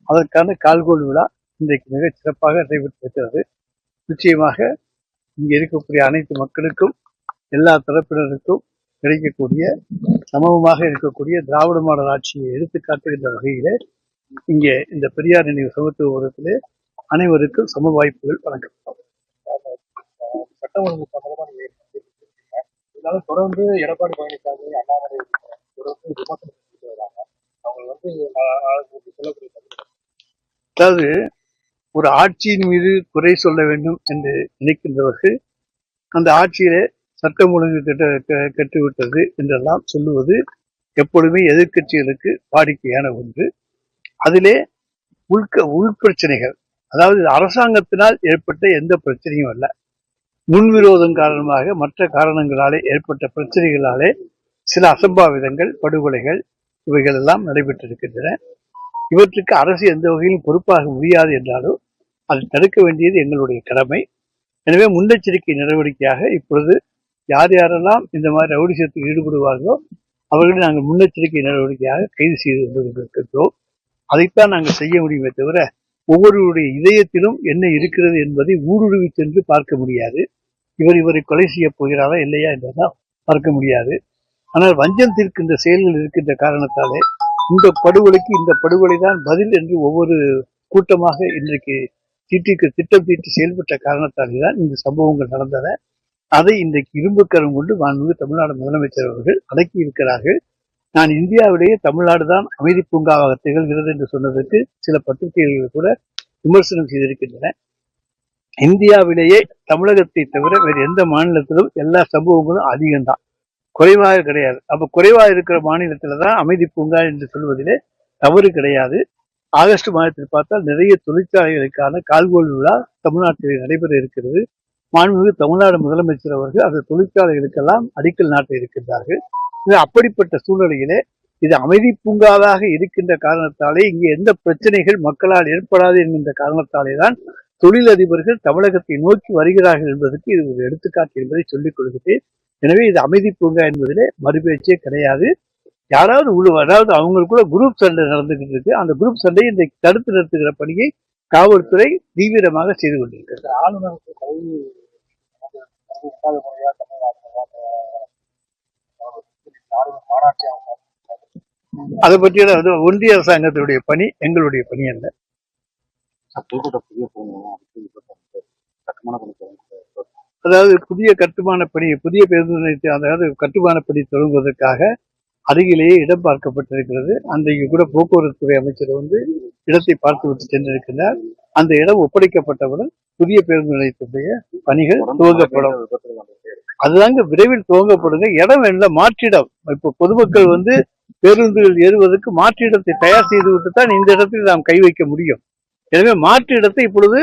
அதற்கான கால்கோள் விழா இன்றைக்கு மிகச் சிறப்பாக நடைபெற்றிருக்கிறது. நிச்சயமாக இங்கே இருக்கக்கூடிய அனைத்து மக்களுக்கும் எல்லா தரப்பினருக்கும் கிடைக்கக்கூடிய சமூகமாக இருக்கக்கூடிய திராவிட மாடல் ஆட்சியை எடுத்துக்காட்டுகின்ற வகையிலே இங்கே இந்த பெரியார் நினைவு சமத்துவபுரத்திலே அனைவருக்கும் சம வாய்ப்புகள் வழங்கப்படும். சட்டம் ஒழுங்கு சம்பந்தமா இருந்தாலும் தொடர்ந்து எடப்பாடி பழனிசாமி அண்ணாமலை தொடர்ந்து விமர்சனம் செஞ்சுட்டு வராங்க. அவங்க சொல்லக்கூடிய அதாவது ஒரு ஆட்சியின் மீது குறை சொல்ல வேண்டும் என்று நினைக்கின்றவர்கள் அந்த ஆட்சியிலே சட்டம் ஒழுங்கு கெட்டுவிட்டது என்றெல்லாம் சொல்லுவது எப்பொழுதுமே எதிர்கட்சிகளுக்கு வாடிக்கையான ஒன்று. அதிலே உள்பிரச்சனைகள், அதாவது அரசாங்கத்தினால் ஏற்பட்ட எந்த பிரச்சனையும் அல்ல, முன்விரோதம் காரணமாக மற்ற காரணங்களாலே ஏற்பட்ட பிரச்சனைகளாலே சில அசம்பாவிதங்கள், படுகொலைகள் இவைகள் எல்லாம் நடைபெற்றிருக்கின்றன. இவற்றுக்கு அரசு எந்த வகையிலும் பொறுப்பாக முடியாது என்றாலும் அதை தடுக்க வேண்டியது எங்களுடைய கடமை. எனவே முன்னெச்சரிக்கை நடவடிக்கையாக இப்பொழுது யார் யாரெல்லாம் இந்த மாதிரி ரவுடிசத்தில் ஈடுபடுவார்களோ அவர்களை நாங்கள் முன்னெச்சரிக்கை நடவடிக்கையாக கைது செய்து கொண்டிருக்கின்றோம். அதைத்தான் நாங்கள் செய்ய முடியுமே தவிர ஒவ்வொருவருடைய இதயத்திலும் என்ன இருக்கிறது என்பதை ஊடுருவி சென்று பார்க்க முடியாது. இவரை கொலை செய்ய போகிறாரா இல்லையா என்றெல்லாம் பார்க்க முடியாது. ஆனால் வஞ்சம் தீர்க்கின்ற செயல்கள் இருக்கின்ற காரணத்தாலே இந்த படுகொலைக்கு இந்த படுகொலை தான் பதில் என்று ஒவ்வொரு கூட்டமாக இன்றைக்கு திட்டம் தீட்டி செயல்பட்ட காரணத்தாலே தான் இந்த சம்பவங்கள் நடந்தன. அதை இன்றைக்கு இரும்புக்கரம் கொண்டு மாண்புமிகு தமிழ்நாடு முதலமைச்சர் அவர்கள் அடக்கி இருக்கிறார்கள். நான் இந்தியாவிலேயே தமிழ்நாடு தான் அமைதி பூங்காவாக திகழ்கிறது என்று சொன்னதற்கு சில பத்திரிகைகள் கூட விமர்சனம் செய்திருக்கின்றன. இந்தியாவிலேயே தமிழகத்தை தவிர வேறு எந்த மாநிலத்திலும் எல்லா சம்பவங்களும் அதிகம்தான், குறைவாக கிடையாது. அப்ப குறைவாக இருக்கிற மாநிலத்தில்தான் அமைதி பூங்கா என்று சொல்வதிலே தவறு கிடையாது. ஆகஸ்ட் மாதத்தில் பார்த்தால் நிறைய தொழிற்சாலைகளுக்கான கால்கோள் விழா தமிழ்நாட்டில் நடைபெற இருக்கிறது. மாண்புமிகு தமிழ்நாடு முதலமைச்சர் அவர்கள் அந்த தொழிற்சாலைகளுக்கெல்லாம் அடிக்கல் நாட்ட இருக்கின்றார்கள். இது அப்படிப்பட்ட சூழ்நிலையிலே இது அமைதி பூங்காவாக இருக்கின்ற காரணத்தாலே இங்கே எந்த பிரச்சனைகள் மக்களால் ஏற்படாது என்கின்ற காரணத்தாலே தான் தொழிலதிபர்கள் தமிழகத்தை நோக்கி வருகிறார்கள் என்பதற்கு இது ஒரு எடுத்துக்காட்டு என்பதை சொல்லிக் கொள்கிறேன். எனவே இது அமைதி பூங்கா என்பதிலே மறுபேச்சே கிடையாது. யாராவது அதாவது அவங்களுக்குள்ள குரூப் சண்டை நடந்துகிட்டு இருக்கு. அந்த குரூப் சண்டையை இன்றைக்கு தடுத்து நிறுத்துகிற பணியை காவல்துறை தீவிரமாக செய்து கொண்டிருக்கிறது. ஆளுநருக்கு அதை பற்றிய ஒன்றிய அரசாங்கத்தினுடைய பணி எங்களுடைய பணி அல்ல. அதாவது புதிய கட்டுமான பணி, புதிய பேருந்து நிலையத்தை அதாவது கட்டுமான பணி தொடங்குவதற்காக அருகிலேயே இடம் பார்க்கப்பட்டிருக்கிறது. அன்றைக்கு கூட போக்குவரத்து துறை அமைச்சர் இடத்தை பார்த்துவிட்டு சென்றிருக்கிறார். அந்த இடம் ஒப்படைக்கப்பட்டவுடன் புதிய பேருந்து நிலையத்துடைய பணிகள் துவங்கப்படும். அதுதாங்க விரைவில் துவங்கப்படுங்க. இடம் வேண்ட மாற்றிடம். இப்போ பொதுமக்கள் பேருந்துகள் ஏறுவதற்கு மாற்றிடத்தை தயார் செய்து விட்டு தான் இந்த இடத்தில் நாம் கை வைக்க முடியும். எனவே மாற்று இடத்தை இப்பொழுது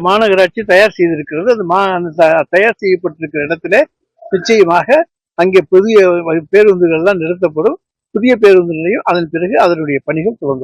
மாநகராட்சி தயார் செய்திருக்கிறது. அந்த தயார் செய்யப்பட்டிருக்கிற இடத்துல நிச்சயமாக அங்கே புதிய பேருந்துகள் எல்லாம் நிறுத்தப்படும். புதிய பேருந்து நிலையம் அதன் பிறகு அதனுடைய பணிகள் துவங்கும்.